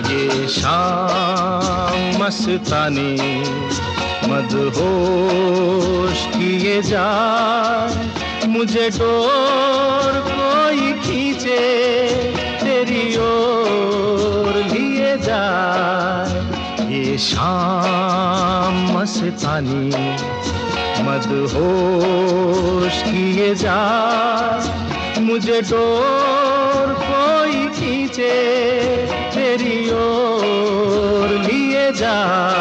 ये शाम मस्तानी मदहोश किए जाए, मुझे डोर कोई खींचे तेरी ओर लिए जाए। ये शाम मस्तानी मदहोश किए जाए, मुझे डोर कोई खींचे तेरी ओर लिए जाए।